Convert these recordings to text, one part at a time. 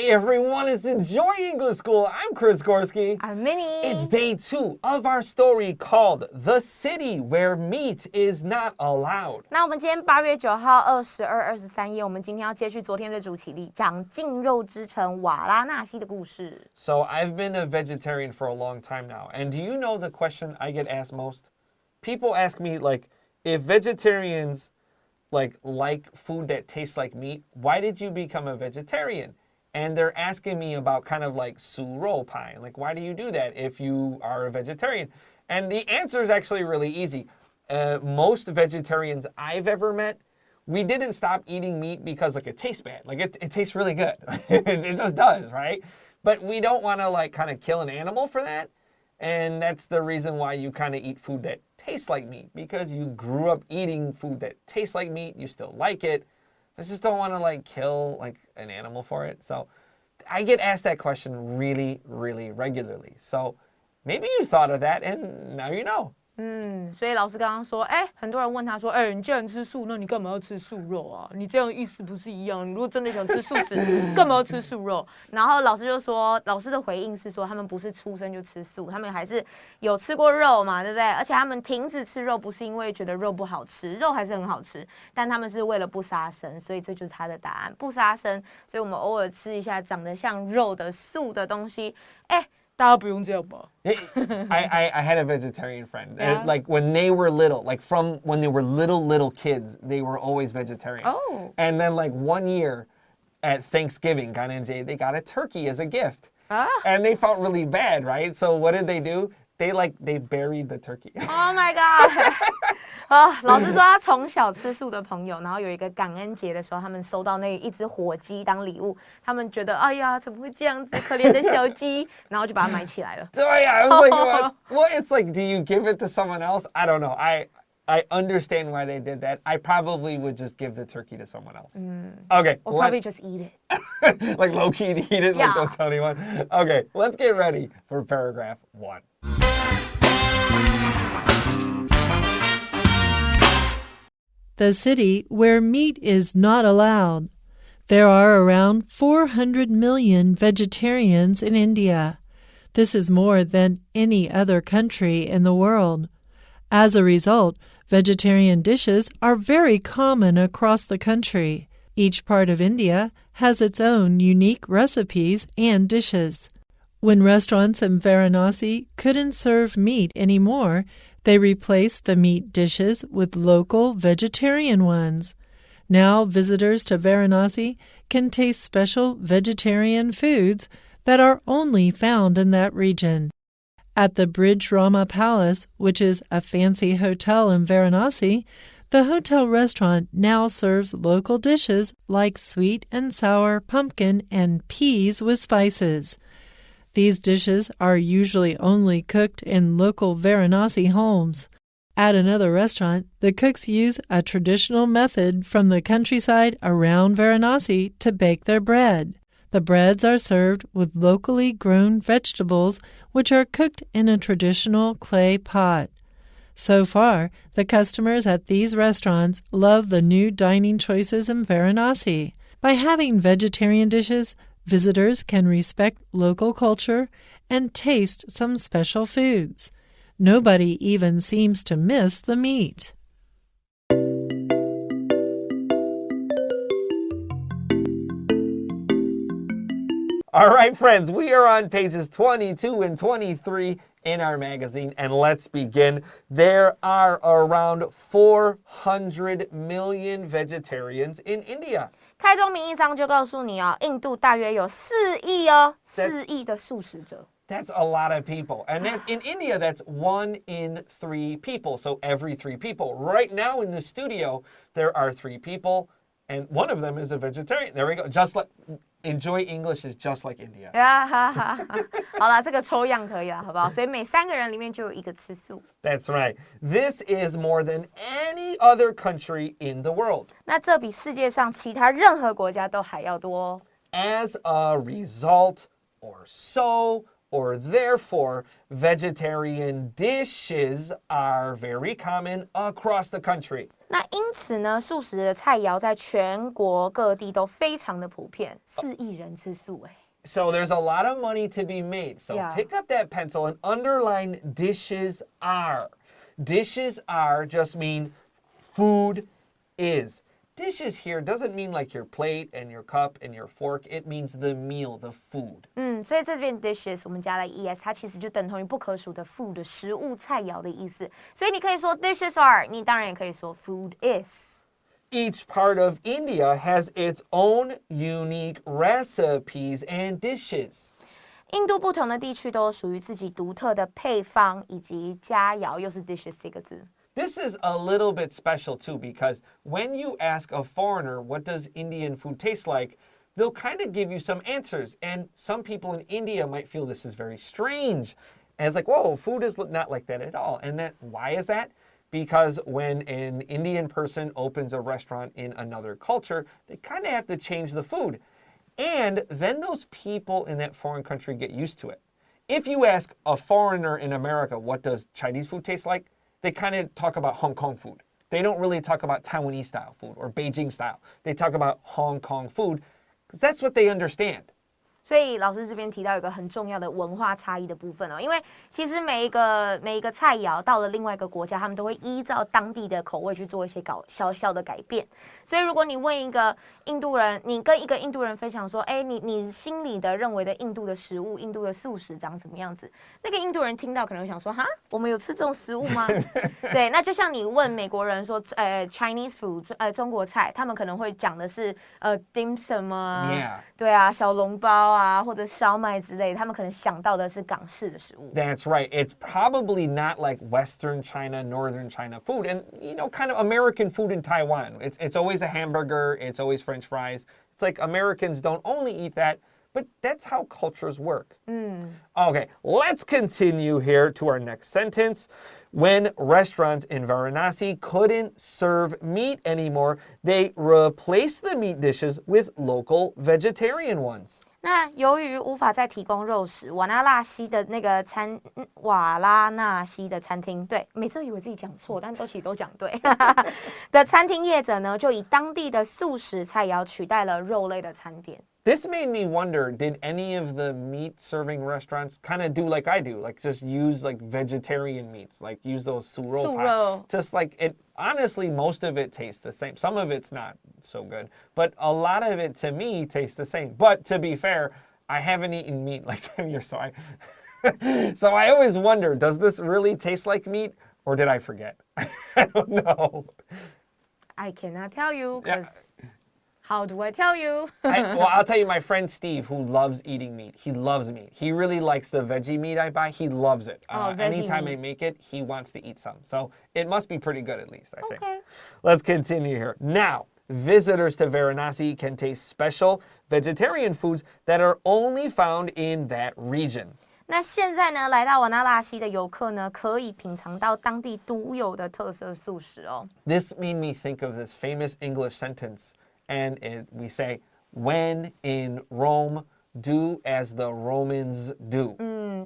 Hey everyone, it's Enjoy English School. I'm Chris Gorski. I'm Minnie. It's day 2 of our story called The City Where Meat is Not Allowed. 那我们今天8月9号22、23页，我们今天要接续昨天的主题里，讲禁肉之城瓦拉纳西的故事。So I've been a vegetarian for a long time now. And do you know the question I get asked most? People ask me, like, if vegetarians like food that tastes like meat, why did you become a vegetarian? And they're asking me about kind of like 素肉派. Like, why do you do that if you are a vegetarian? And the answer is actually really easy. Most vegetarians I've ever met, we didn't stop eating meat because like it tastes bad. Like it tastes really good. It just does, right? But we don't want to like kind of kill an animal for that. And that's the reason why you kind of eat food that tastes like meat, because you grew up eating food that tastes like meat. You still like it. I just don't want to like kill like an animal for it. So I get asked that question really, really regularly. So maybe you thought of that and now you know. 所以老师刚刚说，很多人问他说，你既然吃素，那你干嘛要吃素肉啊？你这样意思不是一样？你如果真的想吃素食，干嘛要吃素肉？然后老师就说，老师的回应是说，他们不是出生就吃素，他们还是有吃过肉嘛，对不对？而且他们停止吃肉不是因为觉得肉不好吃，肉还是很好吃，但他们是为了不杀生，所以这就是他的答案，不杀生。所以我们偶尔吃一下长得像肉的素的东西，大家不用这样吧。I had a vegetarian friend. Yeah. Like when they were little, like from when they were little kids, they were always vegetarian. Oh. And then like one year at Thanksgiving, they got a turkey as a gift. And they felt really bad, right? So what did they do? They buried the turkey. Oh my god. 老师说他从小吃素的朋友，然后有一个感恩节的时候，他们收到那一只火鸡当礼物，他们觉得哎呀怎么会这样子，可怜的小鸡，然后就把它埋起来了。So yeah, I was like, what? Well, it's like, do you give it to someone else? I don't know. I understand why they did that. I probably would just give the turkey to someone else. Okay. Or probably just eat it. Like low-key eat it, yeah. Like don't tell anyone. Okay, let's get ready for paragraph 1. The city where meat is not allowed. There are around 400 million vegetarians in India. This is more than any other country in the world. As a result, vegetarian dishes are very common across the country. Each part of India has its own unique recipes and dishes. When restaurants in Varanasi couldn't serve meat anymore, they replaced the meat dishes with local vegetarian ones. Now visitors to Varanasi can taste special vegetarian foods that are only found in that region. At the Bridge Rama Palace, which is a fancy hotel in Varanasi, the hotel restaurant now serves local dishes like sweet and sour pumpkin and peas with spices. These dishes are usually only cooked in local Varanasi homes. At another restaurant, the cooks use a traditional method from the countryside around Varanasi to bake their bread. The breads are served with locally grown vegetables, which are cooked in a traditional clay pot. So far, the customers at these restaurants love the new dining choices in Varanasi. By having vegetarian dishes, visitors can respect local culture and taste some special foods. Nobody even seems to miss the meat. All right, friends, we are on pages 22 and 23 in our magazine, and let's begin. There are around 400 million vegetarians in India. 开宗明义章就告诉你印度大约有4亿，4亿的素食者。That's a lot of people. And in India, that's 1 in 3 people. So every 3 people. Right now in the studio, there are 3 people, and one of them is a vegetarian. There we go. Just like Enjoy English is just like India. 好啦，这个抽样可以啦，好不好？所以每3个人里面就有1个吃素。That's right. This is more than any other country in the world. 那这比世界上其他任何国家都还要多。As a result, or so, or therefore, vegetarian dishes are very common across the country. 那因此呢，素食的菜肴在全国各地都非常的普遍，4亿人吃素哎。So there's a lot of money to be made. So Yeah. pick up that pencil and underline dishes are. Dishes are just mean food is. Dishes here doesn't mean like your plate and your cup and your fork. It means the meal, the food. 所以这边 dishes 我们加了 es， 它其实就等同于不可数的 food 食物菜肴的意思。所以你可以说 dishes are， 你当然也可以说 food is。Each part of India has its own unique recipes and dishes. 印度不同的地区都有属于自己独特的配方以及佳肴，又是 dishes 这个字。This is a little bit special too because when you ask a foreigner what does Indian food taste like, they'll kind of give you some answers. And some people in India might feel this is very strange. And it's like, whoa, food is not like that at all. And why is that? Because when an Indian person opens a restaurant in another culture, they kind of have to change the food. And then those people in that foreign country get used to it. If you ask a foreigner in America, what does Chinese food taste like? They kind of talk about Hong Kong food. They don't really talk about Taiwanese style food or Beijing style. They talk about Hong Kong food because that's what they understand. 所以老师这边提到一个很重要的文化差异的部分哦，因为其实每一个菜肴到了另外一个国家，他们都会依照当地的口味去做一些小小的改变。所以如果你问一个印度人，你跟一个印度人分享说，哎，你心里的认为的印度的食物，印度的素食长什么样子？那个印度人听到可能会想说，哈，我们有吃这种食物吗？对，那就像你问美国人说，Chinese food，中国菜，他们可能会讲的是dim sum 啊， Yeah. 对啊，小笼包啊，或者烧麦之类，他们可能想到的是港式的食物。That's right. It's probably not like Western China, Northern China food, and kind of American food in Taiwan. It's always a hamburger. It's always French fries. It's like Americans don't only eat that, but that's how cultures work. Okay, let's continue here to our next sentence. When restaurants in Varanasi couldn't serve meat anymore, they replaced the meat dishes with local vegetarian ones. 那由于无法再提供肉食，瓦拉纳西的餐厅，对，每次都以为自己讲错，但其实都讲对的餐厅业者呢，就以当地的素食菜肴取代了肉类的餐点。This made me wonder, did any of the meat-serving restaurants kind of do like I do, like just use like vegetarian meats, like use those suro. Just like it, honestly, most of it tastes the same. Some of it's not so good, but a lot of it to me tastes the same. But to be fair, I haven't eaten meat like 10 years, so I always wonder, does this really taste like meat or did I forget? I don't know. I cannot tell you because... How do I tell you? I'll tell you, my friend Steve, who loves eating meat. He loves meat. He really likes the veggie meat I buy. He loves it. Anytime meat. I make it, he wants to eat some. So it must be pretty good at least, I think. Okay. Let's continue here. Now, visitors to Varanasi can taste special vegetarian foods that are only found in that region. 那现在呢，来到瓦拉纳西的游客呢，可以品尝到当地独有的特色素食哦。This made me think of this famous English sentence. And we say, when in Rome, do as the Romans do.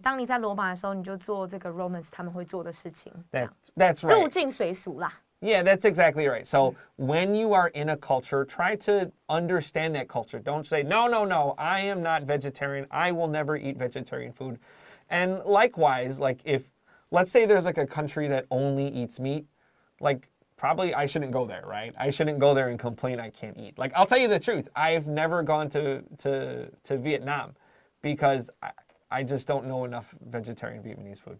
当你在罗马的时候，你就做这个 Romans 他们会做的事情。That's right. 入境随俗啦。Yeah, that's exactly right. So when you are in a culture, try to understand that culture. Don't say, no, I am not vegetarian. I will never eat vegetarian food. And likewise, like let's say there's like a country that only eats meat, like probably I shouldn't go there, right? I shouldn't go there and complain I can't eat. Like, I'll tell you the truth. I've never gone to Vietnam because I just don't know enough vegetarian Vietnamese food.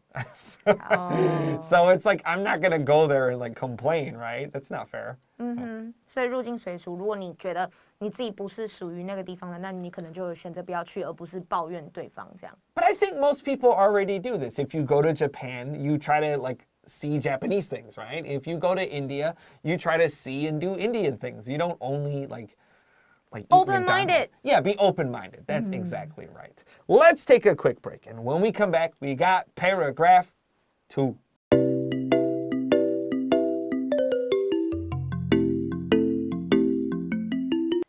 So it's like, I'm not going to go there and like complain, right? That's not fair. 所以入境随俗，如果你觉得你自己不是属于那个地方的，那你可能就选择不要去，而不是抱怨对方这样。But I think most people already do this. If you go to Japan, you try to like see Japanese things, right? If you go to India, you try to see and do Indian things. You don't only like eat open-minded. Yeah, be open-minded. That's exactly right. Let's take a quick break. And when we come back, we got paragraph 2.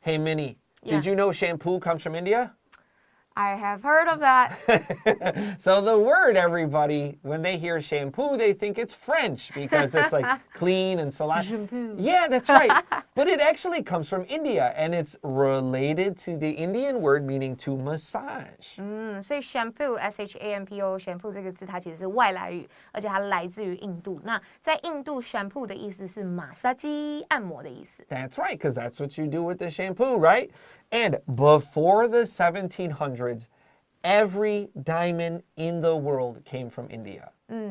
Hey, Minnie, did you know shampoo comes from India? I have heard of that. So the word, everybody, when they hear shampoo, they think it's French because it's like clean and salon. Shampoo. Yeah, that's right. But it actually comes from India, and it's related to the Indian word meaning to massage. 所以 shampoo S-H-A-M-P-O shampoo 这个字它其实是外来语，而且它来自于印度。那在印度 shampoo 的意思是马杀鸡按摩的意思。That's right, because that's what you do with the shampoo, right? And before the 1700s, every diamond in the world came from India.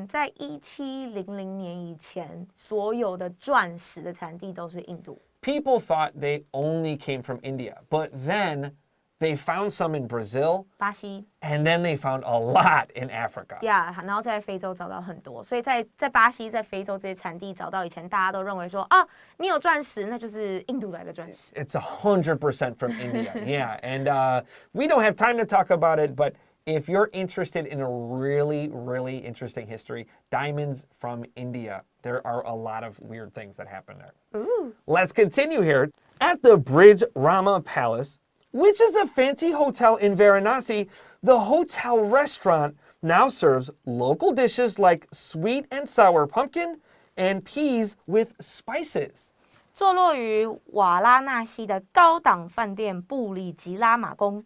在1700年以前，所有的钻石的产地都是印度。People thought they only came from India, but then they found some in Brazil, 巴西 and then they found a lot in Africa. 呀，然后在非洲找到很多，所以在巴西、在非洲这些产地找到以前大家都认为说啊，你有钻石，那就是印度来的钻石。It's 100% from India, yeah. And we don't have time to talk about it, but if you're interested in a really, really interesting history, diamonds from India, there are a lot of weird things that happen there. Ooh. Let's continue here. At the Bridge Rama Palace, which is a fancy hotel in Varanasi, the hotel restaurant now serves local dishes like sweet and sour pumpkin and peas with spices. 坐落于瓦拉纳西的高档饭店布里吉拉玛宫，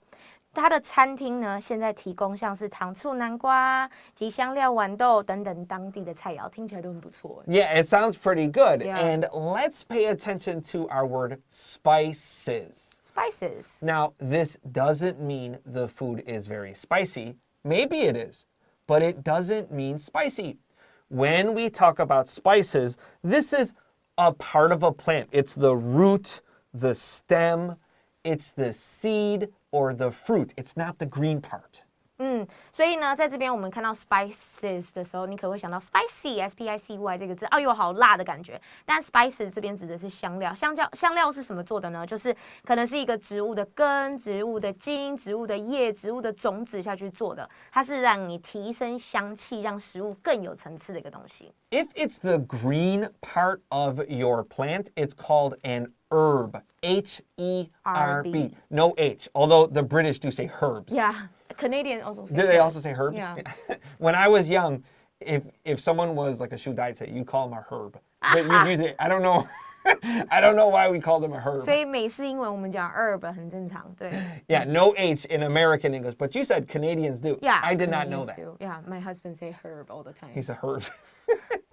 它的餐厅呢，现在提供像是糖醋南瓜及香料豌豆等等当地的菜肴，听起来都很不错。Yeah, it sounds pretty good. Yeah. And let's pay attention to our word spices. Spices. Now, this doesn't mean the food is very spicy. Maybe it is, but it doesn't mean spicy. When we talk about spices, this is a part of a plant. It's the root, the stem, it's the seed, or the fruit. It's not the green part. 所以呢，在这边我们看到 spices 的时候，你可能会想到 spicy S-P-I-C-Y 这个字，有好辣的感觉。但 spices 这边指的是香料，香料是什么做的呢？就是可能是一个植物的根、植物的茎、植物的叶、植物的种子下去做的，它是让你提升香气，让食物更有层次的一个东西。If it's the green part of your plant, it's called an herb. H-E-R-B. No H, although the British do say herbs. Yeah, Canadian also say. Do they also say herbs? Yeah. When I was young, if someone was like a shoe dietary, you call them a herb. But I don't know. I don't know why we call them a herb. 所以美式英文我们讲 herb 很正常，对。Yeah, no H in American English, but you said Canadians do. Yeah, I did not know Canadians that. do. Yeah, my husband say herb all the time. He said herbs.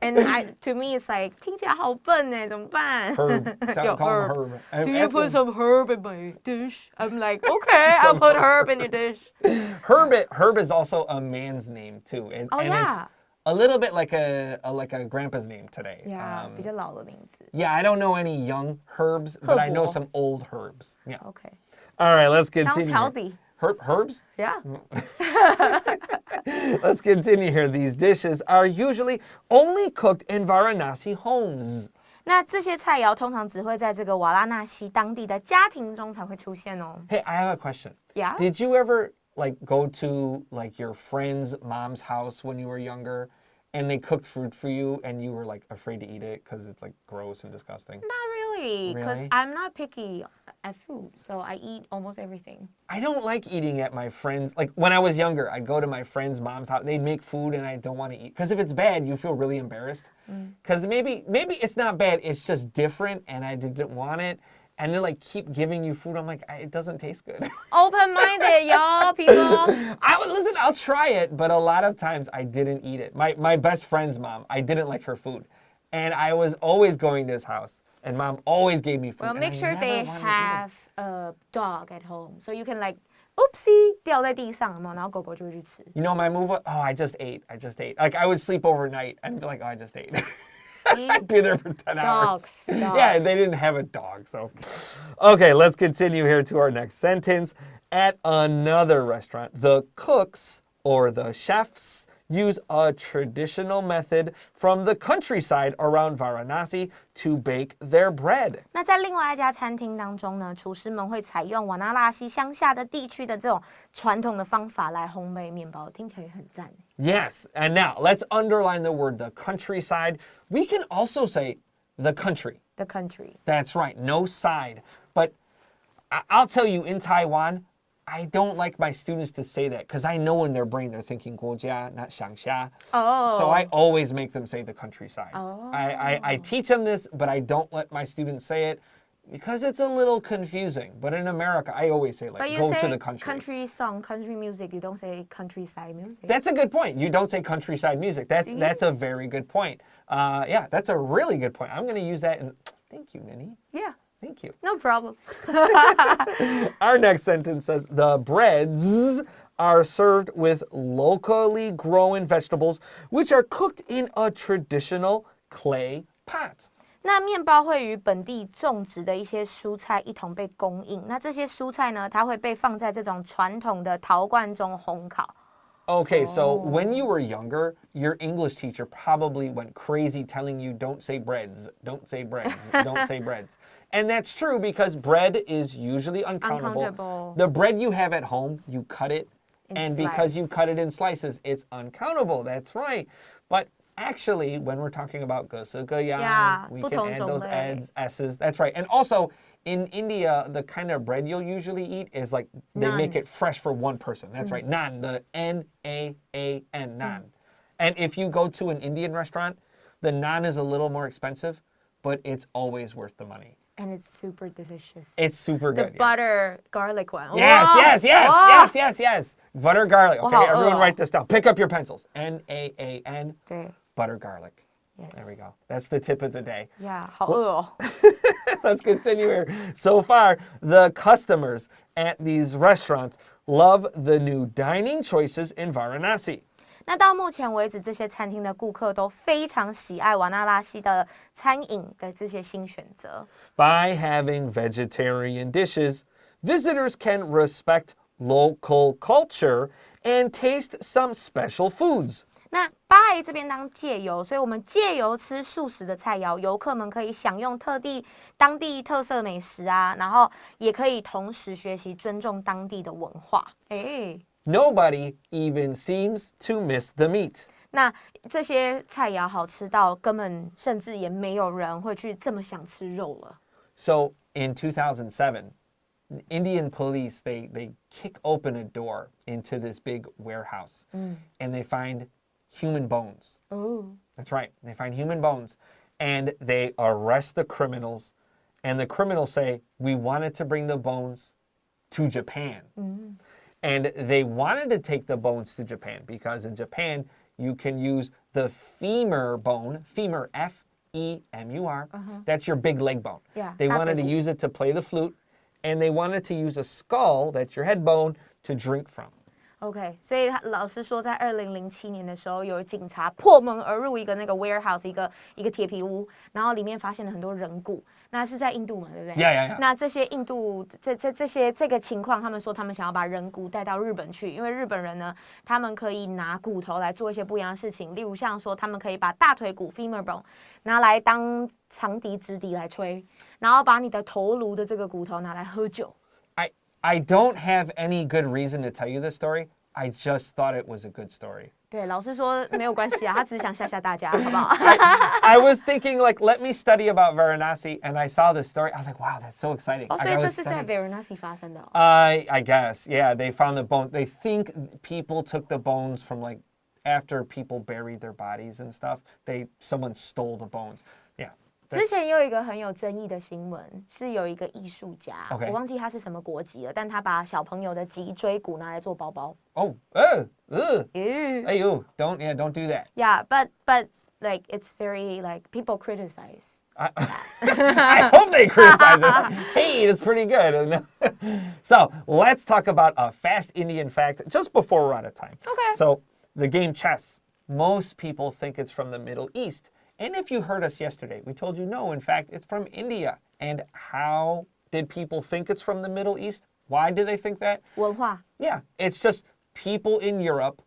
And to me, it's like 听起来好笨哎，怎么办？ Herb. Call him herb. Do you put some herb in my dish? I'm like, okay, I'll put herb in your dish. Herb is also a man's name too, and yeah. it's a little bit like a grandpa's name today. Yeah, 比较老的名字。 Yeah, I don't know any young herbs, but I know some old herbs. Yeah. Okay. All right, let's Sounds continue. healthy. Herbs? Yeah. Let's continue here. These dishes are usually only cooked in Varanasi homes. 那这些菜肴通常只会在这个瓦拉纳西当地的家庭中才会出现哦。 Hey, I have a question. Yeah? Did you ever go to your friend's mom's house when you were younger and they cooked food for you and you were afraid to eat it because it's gross and disgusting? Not really, because Really? I'm not picky at food, so I eat almost everything. I don't like eating at my friend's. When I was younger, I'd go to my friend's mom's house. They'd make food and I don't want to eat. Because if it's bad, you feel really embarrassed. Because maybe it's not bad, it's just different and I didn't want it. And they keep giving you food. I'm like, it doesn't taste good. Open-minded, y'all, people. Listen, I'll try it, but a lot of times I didn't eat it. My best friend's mom, I didn't like her food. And I was always going to his house. And mom always gave me food. Well, make and I sure never they wanted to eat it. have a dog at home, so you can oopsie, 掉在地上，然后狗狗就会去吃。 You know my move? I just ate. I would sleep overnight and be like, I just ate. I'd be there for 10 hours. Dogs. Yeah, they didn't have a dog, so. Okay, let's continue here to our next sentence. At another restaurant, the cooks or the chefs use a traditional method from the countryside around Varanasi to bake their bread. 那在另外一家餐厅当中呢，厨师们会采用瓦纳纳西乡下的地区的这种传统的方法来烘焙面包，听起来也很赞。 Yes, and now let's underline the word the countryside. We can also say the country. The country. That's right, no side. But I'll tell you, in Taiwan, I don't like my students to say that because I know in their brain they're thinking 国家, not 乡下. Oh. So I always make them say the countryside. Oh. I teach them this, but I don't let my students say it because it's a little confusing. But in America, I always say, like, go to the country. Country song, country music. You don't say countryside music. That's a good point. You don't say countryside music. That's a very good point. Yeah, that's a really good point. I'm going to use that. Thank you, Minnie. Yeah. Thank you. No problem. Our next sentence says, the breads are served with locally grown vegetables, which are cooked in a traditional clay pot. 那面包会与本地种植的一些蔬菜一同被供应。那这些蔬菜呢，它会被放在这种传统的陶罐中烘烤。Okay, so when you were younger, your English teacher probably went crazy telling you don't say breads, don't say breads, don't say breads. And that's true because bread is usually uncountable. The bread you have at home, you cut it, and because you cut it in slices, it's uncountable. That's right. But actually, when we're talking about 各式各样, we can add those S's. That's right. And also, in India, the kind of bread you'll usually eat is like they make it fresh for one person. That's right. Naan, the N-A-A-N, naan. And if you go to an Indian restaurant, the naan is a little more expensive, but it's always worth the money. And it's super delicious. It's super good. The butter garlic one. Yes. Butter garlic. Okay, everyone write this down. Pick up your pencils. N-A-A-N, butter garlic. Yes. There we go. That's the tip of the day. Yeah, 好饿哦. Let's continue here. So far, the customers at these restaurants love the new dining choices in Varanasi. 那到目前为止，这些餐厅的顾客都非常喜爱瓦纳拉西的餐饮的这些新选择。By having vegetarian dishes, visitors can respect local culture and taste some special foods. 那 by 这边当借由，所以我们借由吃素食的菜肴，游客们可以享用当地特色美食啊，然后也可以同时学习尊重当地的文化。Nobody even seems to miss the meat. 那这些菜肴好吃到根本甚至也没有人会去这么想吃肉了。So in 2007, Indian police, they kick open a door into this big warehouse and they find human bones. Oh. That's right. They find human bones and they arrest the criminals and the criminals say, we wanted to bring the bones to Japan. And they wanted to take the bones to Japan because in Japan, you can use the femur bone, femur, F-E-M-U-R. That's your big leg bone. Yeah, they wanted to use it to play the flute, and they wanted to use a skull, that's your head bone, to drink from. OK， 所以老师说，在2007年的时候，有警察破门而入一个那个 warehouse， 一个铁皮屋，然后里面发现了很多人骨。那是在印度嘛，对不对？ Yeah. 那这些印度这个情况，他们说他们想要把人骨带到日本去，因为日本人呢，他们可以拿骨头来做一些不一样的事情，例如像说他们可以把大腿骨 femur bone 拿来当长笛直笛来吹，然后把你的头颅的这个骨头拿来喝酒。I don't have any good reason to tell you this story. I just thought it was a good story. 对，老师说没有关系啊，他只是想吓大家，好不好？ I was thinking, like, let me study about Varanasi, and I saw this story. I was like, wow, that's so exciting. 所以这是在 Varanasi 发生的。I guess, yeah. They found the bone. They think people took the bones from, like, after people buried their bodies and stuff. Someone stole the bones. Yeah. 之前有一个很有争议的新闻，是有一个艺术家， Okay. 我忘记他是什么国籍了，但他把小朋友的脊椎骨拿来做包包。Oh, hey, you don't do that. Yeah, but like it's very like people criticize. I hope they criticize it. Hey, it's pretty good. So let's talk about a fast Indian fact just before we're out of time. Okay. So the game chess, most people think it's from the Middle East. And if you heard us yesterday, we told you no, in fact, it's from India. And how did people think it's from the Middle East? Why do they think that? 文化。 Yeah, it's just people in Europe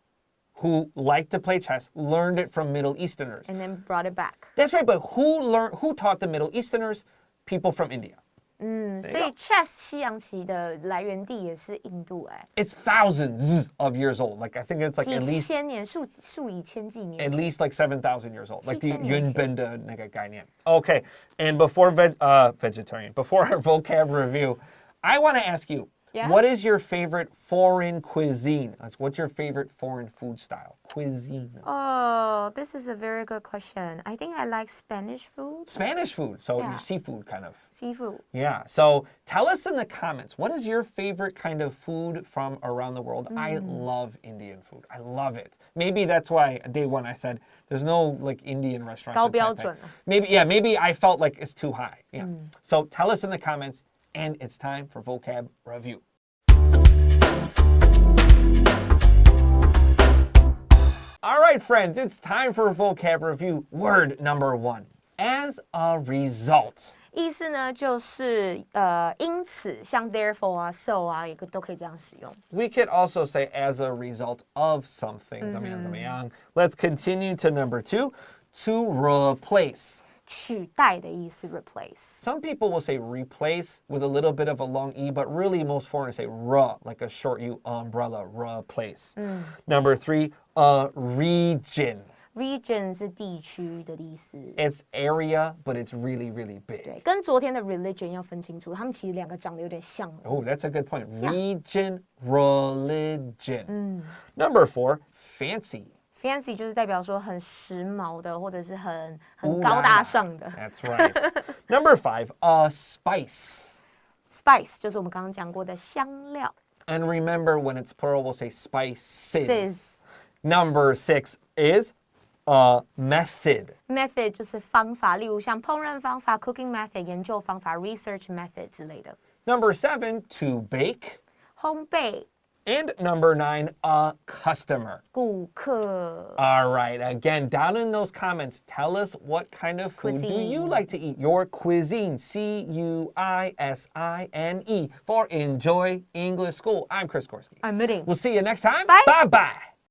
who like to play chess learned it from Middle Easterners. And then brought it back. That's right, but who taught the Middle Easterners? People from India. 所以 chess 西洋棋的来源地也是印度哎。 It's thousands of years old. Like I think it's like at 几 least 千年，数以千计年。 at least like 7,000 years old. Like the 7000年前。 Yunbin的那个概念. Okay, and before vegetarian, before our vocab review, I want to ask you, Yeah. What is your favorite foreign cuisine? What's your favorite foreign food style? Cuisine. Oh, this is a very good question. I think I like Spanish food. Spanish food. So Yeah. seafood kind of. Seafood. Yeah. So tell us in the comments, what is your favorite kind of food from around the world? I love Indian food. I love it. Maybe that's why day one I said there's no like Indian restaurants. 高 in 标 Taipei. 准。 Maybe I felt like it's too high. Yeah. So tell us in the comments, and it's time for vocab review. All right, friends, it's time for vocab review. Word number 1. As a result. 意思呢就是因此，像 therefore 啊 so 啊，也都可以这样使用。 We could also say as a result of something. 怎么样，怎么样? Let's continue to number 2. To replace. 取代的意思 replace。 Some people will say replace with a little bit of a long E, but really most foreigners say re, like a short U, umbrella, replace. Number 3, a region. Region 是地区的意思。 It's area, but it's really, really big. 对，跟昨天的 religion 要分清楚，他们其实两个长得有点像。 Oh, that's a good point. Region, religion. Number 4, fancy. Fancy 就是代表说很时髦的，或者是很 Ooh 高 la 大 la. 上的。 That's right. Number 5, a spice. Spice 就是我们刚刚讲过的香料。 And remember, when it's plural, we'll say spices. Sis Number 6 is a method. method 就是方法，例如像烹饪方法 cooking method 研究方法 research method 之类的。 Number 7, to bake. 烘焙 And number 9, a customer. 顾客。 All right, again, down in those comments, tell us what kind of food do you Cuisine. like to eat? Your cuisine, Cuisine, for Enjoy English School. I'm Chris Gorski. I'm Minnie. We'll see you next time. Bye. Bye-bye.